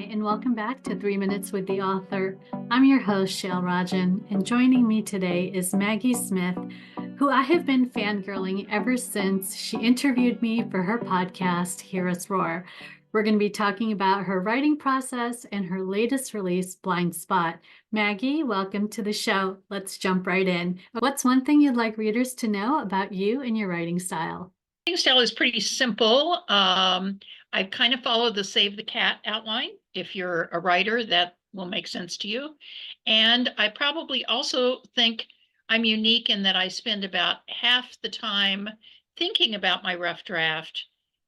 Hi, and welcome back to 3 Minutes with the Author. I'm your host, Shail Rajan, and joining me today is Maggie Smith, who I have been fangirling ever since she interviewed me for her podcast, Hear Us Roar. We're going to be talking about her writing process and her latest release, Blind Spot. Maggie, welcome to the show. Let's jump right in. What's one thing you'd like readers to know about you and your writing style? Writing style is pretty simple. I kind of follow the Save the Cat outline. If you're a writer, that will make sense to you. And I probably also think I'm unique in that I spend about half the time thinking about my rough draft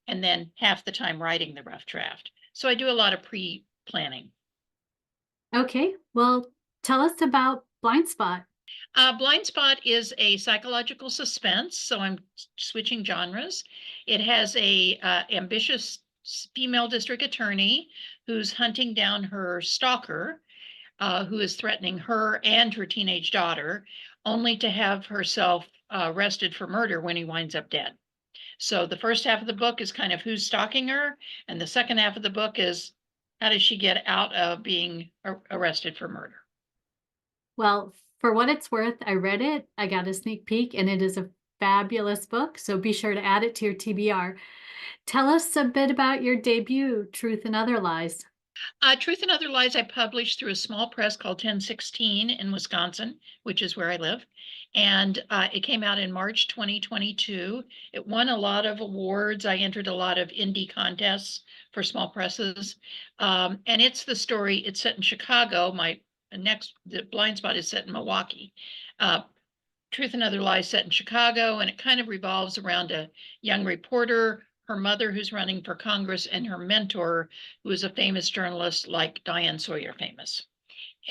and then half the time writing the rough draft. So I do a lot of pre-planning. Okay, well, tell us about Blind Spot. Blind Spot is a psychological suspense, so I'm switching genres. It has a ambitious female district attorney who's hunting down her stalker, who is threatening her and her teenage daughter, only to have herself arrested for murder when he winds up dead. So the first half of the book is kind of who's stalking her, and the second half of the book is how does she get out of being arrested for murder. Well, for what it's worth, I read it, I got a sneak peek, and it is a fabulous book, so be sure to add it to your TBR. Tell us a bit about your debut, Truth and Other Lies. Truth and Other Lies I published through a small press called 1016 in Wisconsin, which is where I live. And it came out in March 2022. It won a lot of awards. I entered a lot of indie contests for small presses. And it's the story, it's set in Chicago. The Blind Spot is set in Milwaukee. Truth and Other Lies set in Chicago, and it kind of revolves around a young reporter, her mother who's running for Congress, and her mentor, who is a famous journalist like Diane Sawyer famous,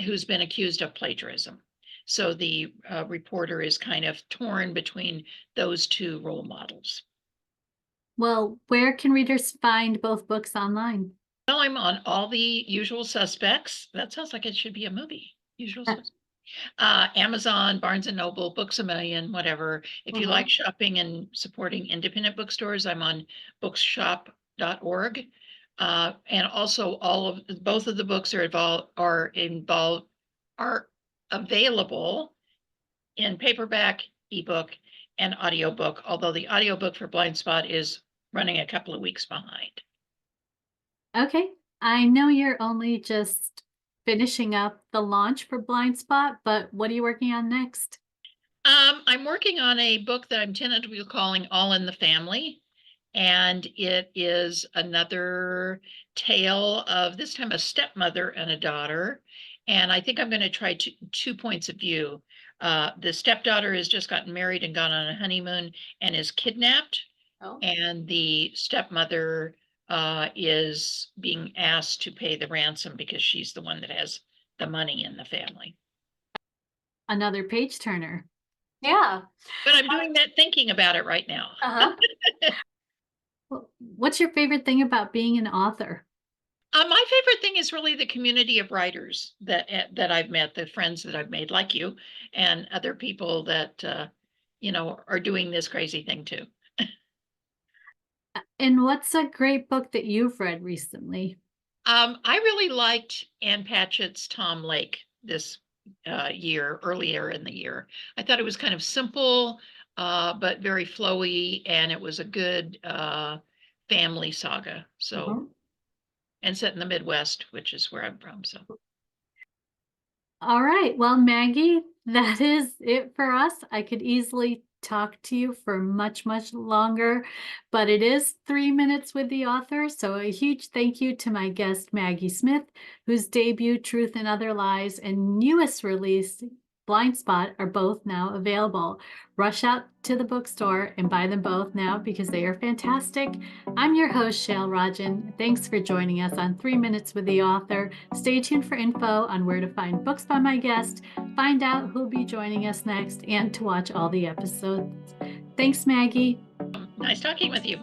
who's been accused of plagiarism. So the reporter is kind of torn between those two role models. Well, where can readers find both books online? Well, I'm on all the usual suspects. That sounds like it should be a movie. Usual suspects. Amazon, Barnes and Noble, Books A Million, whatever. If you like shopping and supporting independent bookstores, I'm on bookshop.org. And also both of the books are available in paperback, ebook, and audiobook, although the audiobook for Blind Spot is running a couple of weeks behind. Okay, I know you're only just finishing up the launch for Blind Spot, but what are you working on next? I'm working on a book that I'm tentatively calling All in the Family. And it is another tale of this time a stepmother and a daughter. And I think I'm going to try two points of view. The stepdaughter has just gotten married and gone on a honeymoon and is kidnapped. Oh. And the stepmother is being asked to pay the ransom because she's the one that has the money in the family. Another page turner. Yeah. But I'm doing that thinking about it right now. What's your favorite thing about being an author? My favorite thing is really the community of writers that I've met, the friends that I've made, like you, and other people that are doing this crazy thing too. And what's a great book that you've read recently? I really liked Ann Patchett's Tom Lake this earlier in the year. I thought it was kind of simple, but very flowy, and it was a good family saga. So, and set in the Midwest, which is where I'm from. So. All right. Well, Maggie, that is it for us. I could easily talk to you for much, much longer, but it is 3 minutes with the author. So a huge thank you to my guest, Maggie Smith, whose debut, Truth and Other Lies, and newest release, Blind Spot, are both now available. Rush out to the bookstore and buy them both now because they are fantastic. I'm your host, Shail Rajan. Thanks for joining us on 3 Minutes with the Author. Stay tuned for info on where to find books by my guest, find out who'll be joining us next, and to watch all the episodes. Thanks, Maggie. Nice talking with you.